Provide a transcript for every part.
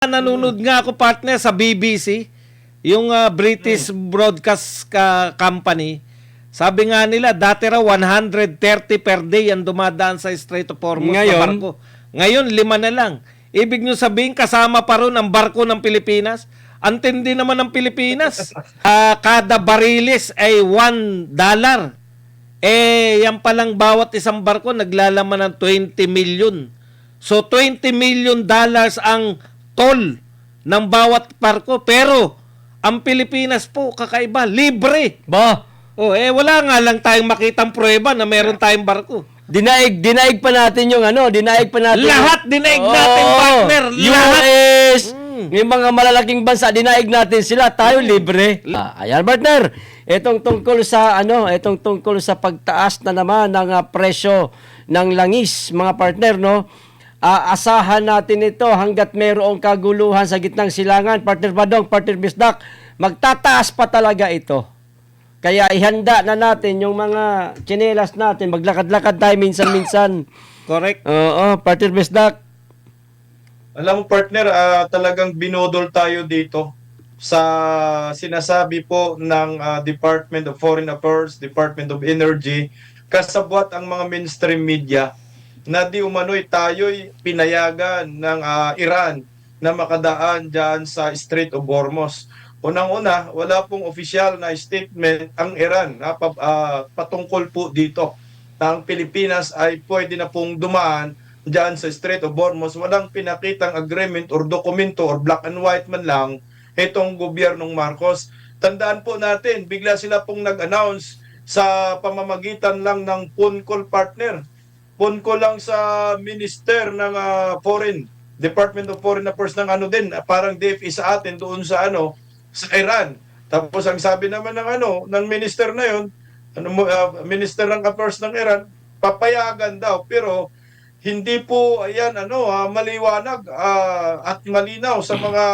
Nanonood nga ako partner sa BBC, yung British Broadcast Company. Sabi nga nila, dati raw 130 per day ang dumadaan sa Strait of Hormuz na barko. Ngayon, 5 na lang. Ibig nyo sabihin, kasama pa ron ang barko ng Pilipinas. Antindi naman ng Pilipinas. Kada barilis ay $1. Yan palang bawat isang barko naglalaman ng 20 million. So, $20 million ang toll ng bawat barko. Pero, ang Pilipinas po, kakaiba, libre. Ba? Wala nga lang tayong makitang prueba na meron tayong barko. Dinaig pa natin yung dinaig pa natin. Lahat dinaig natin, partner. Lahat. US, yung mga malalaking bansa, dinaig natin sila, tayo libre. Ayan, partner. Itong tungkol sa pagtaas na naman ng presyo ng langis, mga partner, no? Asahan natin ito hanggat mayroong kaguluhan sa gitnang silangan. Partner Badong, partner Bisdak, magtataas pa talaga ito. Kaya ihanda na natin yung mga tsinelas natin. Maglakad-lakad tayo minsan-minsan. Correct. Oo, partner Bisdak. Alam mo partner, talagang binodol tayo dito sa sinasabi po ng Department of Foreign Affairs, Department of Energy, kasabwat ang mga mainstream media na di umano'y tayo'y pinayagan ng Iran na makadaan dyan sa Strait of Hormuz. Unang-una, wala pong opisyal na statement ang Iran patungkol po dito na ang Pilipinas ay pwede na pong dumaan dyan sa Strait of Hormuz. Walang pinakitang agreement or dokumento or black and white man lang itong gobyernong Marcos. Tandaan po natin, bigla sila pong nag-announce sa pamamagitan lang ng phone call partner. Phone call lang sa Minister ng Department of Foreign Affairs ng parang DFE sa atin doon sa sa Iran. Tapos ang sabi naman ng minister na yon, Minister ng Affairs ng Iran, papayagan daw pero hindi po maliwanag at malinaw sa mga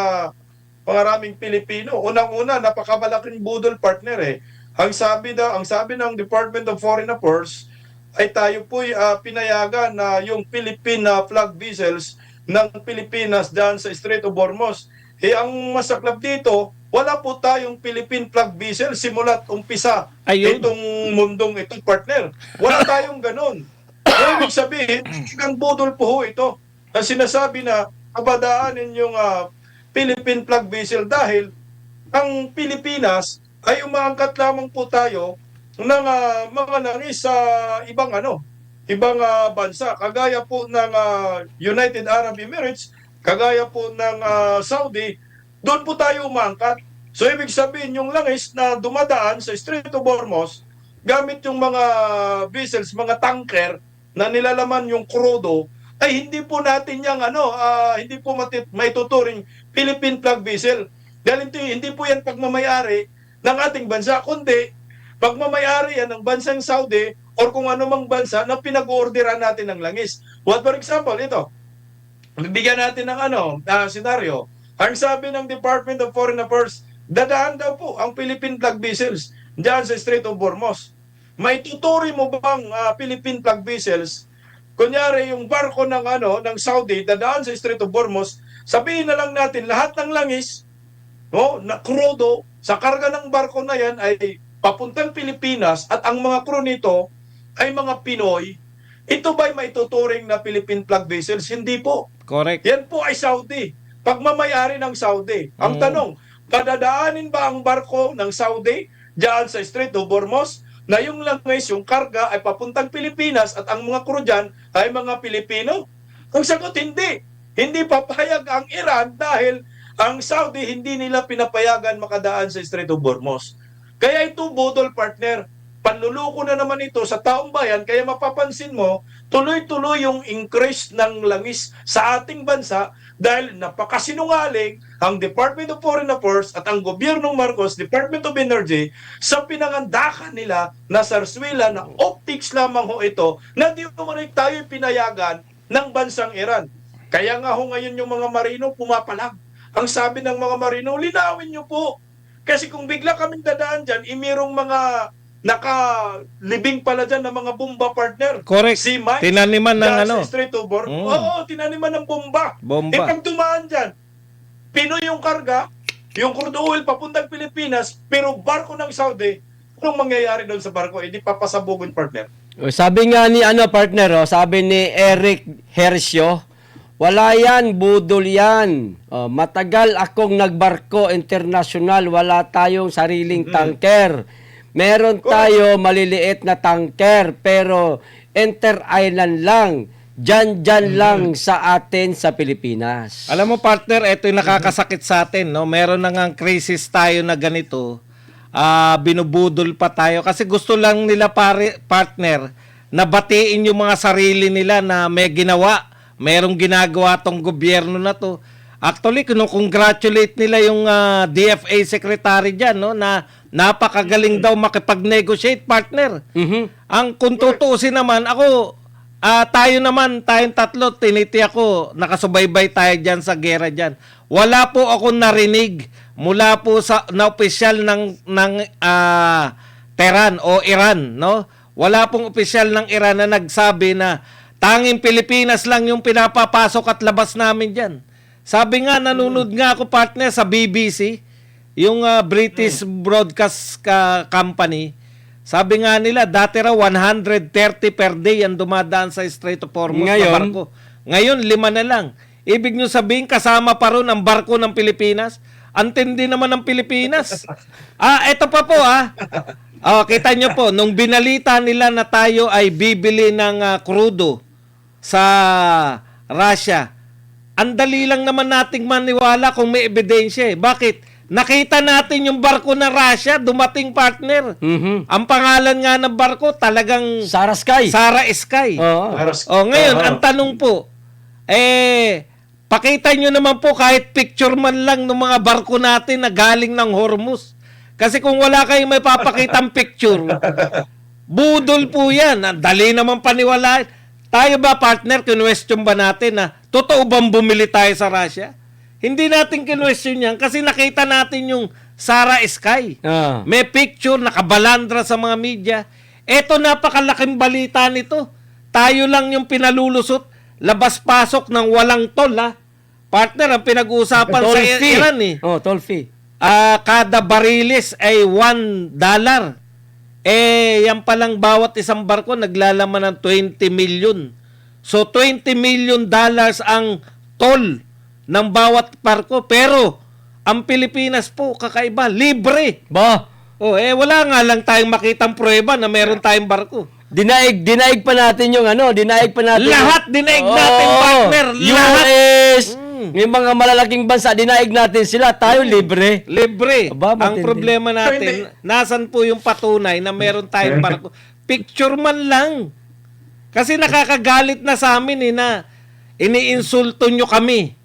pangaraming Pilipino. Unang-una, napakamalaking budol partner eh. Ang sabi ng Department of Foreign Affairs ay tayo po'y pinayagan na yung Philippine flag vessels ng Pilipinas dyan sa Strait of Hormuz. Ang masaklap dito, wala po tayong Philippine flag vessel simula't umpisa itong mundong itong partner. Wala tayong ganun. Ibig sabihin, ang budol po ito. Ang sinasabi na kabadaanin yung Philippine flag vessel dahil ang Pilipinas ay umaangkat lamang po tayo ng mga langis sa ibang bansa. Kagaya po ng United Arab Emirates, kagaya po ng Saudi, doon po tayo umaangkat. So ibig sabihin, yung langis na dumadaan sa Strait of Hormuz, gamit yung mga vessels, mga tanker, na nilalaman yung krudo, ay hindi po natin yung hindi po maituturing Philippine flag vessel. Dahil hindi po yan pagmamayari ng ating bansa, kundi pagmamayari yan ng bansang Saudi or kung anumang bansa na pinag-orderan natin ng langis. What for example, ito, bigyan natin ng senaryo. Ang sabi ng Department of Foreign Affairs, dadaan daw po ang Philippine flag vessels dyan sa Strait of Hormuz. May tuturi mo bang Philippine flag vessels? Kunyari yung barko ng Saudi dadaan sa Strait of Hormuz, sabihin na lang natin lahat ng langis na krudo sa karga ng barko na yan ay papuntang Pilipinas at ang mga crew nito ay mga Pinoy. Ito ba'y maituturing na Philippine flag vessels? Hindi po. Correct. Yan po ay Saudi. Pagmamayari ng Saudi. Ang tanong, padadaanin ba ang barko ng Saudi diyan sa Strait of Hormuz na yung langis, yung karga ay papuntang Pilipinas at ang mga crew dyan ay mga Pilipino? Ang sagot, hindi. Hindi papayag ang Iran dahil ang Saudi hindi nila pinapayagan makadaan sa Strait of Hormuz. Kaya ito, budol partner, panluluko na naman ito sa taong bayan, kaya mapapansin mo, tuloy-tuloy yung increase ng langis sa ating bansa dahil napakasinungaling ang Department of Foreign Affairs at ang gobyernong Marcos, Department of Energy, sa pinangandakan nila na sarswila na optics lamang ito na di umano'y tayo pinayagan ng bansang Iran. Kaya nga ngayon yung mga marino pumapalag. Ang sabi ng mga marino, linawin nyo po. Kasi kung bigla kaming dadaan dyan, imirong mga nakalibing pala dyan ng mga bomba partner. Correct. Si Mike, tinaniman ng sa Strait of Hormuz. Oo, tinaniman ng bomba. Bomba. Pag dumaan dyan, Pinoy yung karga, yung crude oil papuntang Pilipinas, pero barko ng Saudi, anong mangyayari doon sa barko? Hindi papasabugin, partner. Sabi nga ni partner, sabi ni Eric Hercio, wala yan, budol yan. Matagal akong nagbarko international, wala tayong sariling tanker. Meron tayo maliliit na tanker, pero inter-island lang. Dyan lang sa atin sa Pilipinas. Alam mo partner, ito yung nakakasakit sa atin, no? Meron na ngang crisis tayo na ganito. Binubudol pa tayo kasi gusto lang nila partner na batiin yung mga sarili nila na may ginawa. Merong ginagawa tong gobyerno na to. Actually, congratulate nila yung DFA secretary dyan, no? Na napakagaling daw makipag-negotiate, partner. Ang kung tutuusin naman, tayong tatlo, tiniti ako, nakasubaybay tayo dyan sa gera dyan. Wala po ako narinig mula po na opisyal ng Tehran o Iran, no? Wala pong opisyal ng Iran na nagsabi na tanging Pilipinas lang yung pinapapasok at labas namin dyan. Sabi nga, nanonood nga ako partner sa BBC, yung British Broadcast Company. Sabi nga nila, dati raw 130 per day ang dumadaan sa Strait of Hormuz na barko. Ngayon, 5 na lang. Ibig nyo sabihin, kasama pa ron ang barko ng Pilipinas? Antindi naman ng Pilipinas. Eto pa po kita nyo po, nung binalita nila na tayo ay bibili ng krudo sa Russia, ang dali lang naman nating maniwala kung may ebidensya eh. Bakit? Nakita natin yung barko na Russia, dumating partner. Ang pangalan nga ng barko, talagang Sara Sky. Sara Sky. Ngayon, ang tanong po, pakita nyo naman po kahit picture man lang ng mga barko natin na galing ng Hormuz. Kasi kung wala kayong may papakitang picture, budol po yan. Dali naman paniwalaan. Tayo ba, partner, kinwestiyon ba natin na totoo bang bumili tayo sa Russia? Hindi natin kinwestiyon yan kasi nakita natin yung Sara Sky. May picture, nakabalandra sa mga media. Eto, napakalaking balita nito. Tayo lang yung pinalulusot, labas-pasok ng walang tol, Partner, ang pinag-uusapan sa Iran toll fee. Kada barilis ay $1. Yan palang bawat isang barko naglalaman ng 20 million. So, $20 million ang toll ng bawat barko. Pero, ang Pilipinas po, kakaiba, libre. Wala nga lang tayong makitang prueba na meron tayong barko. Dinaig pa natin yung Lahat dinaig natin, partner. Lahat. US, may mga malalaking bansa, dinaig natin sila. Tayo libre. Libre. Aba, ang problema natin, nasan po yung patunay na meron tayong barko? Picture man lang. Kasi nakakagalit na sa amin na iniinsulto nyo kami.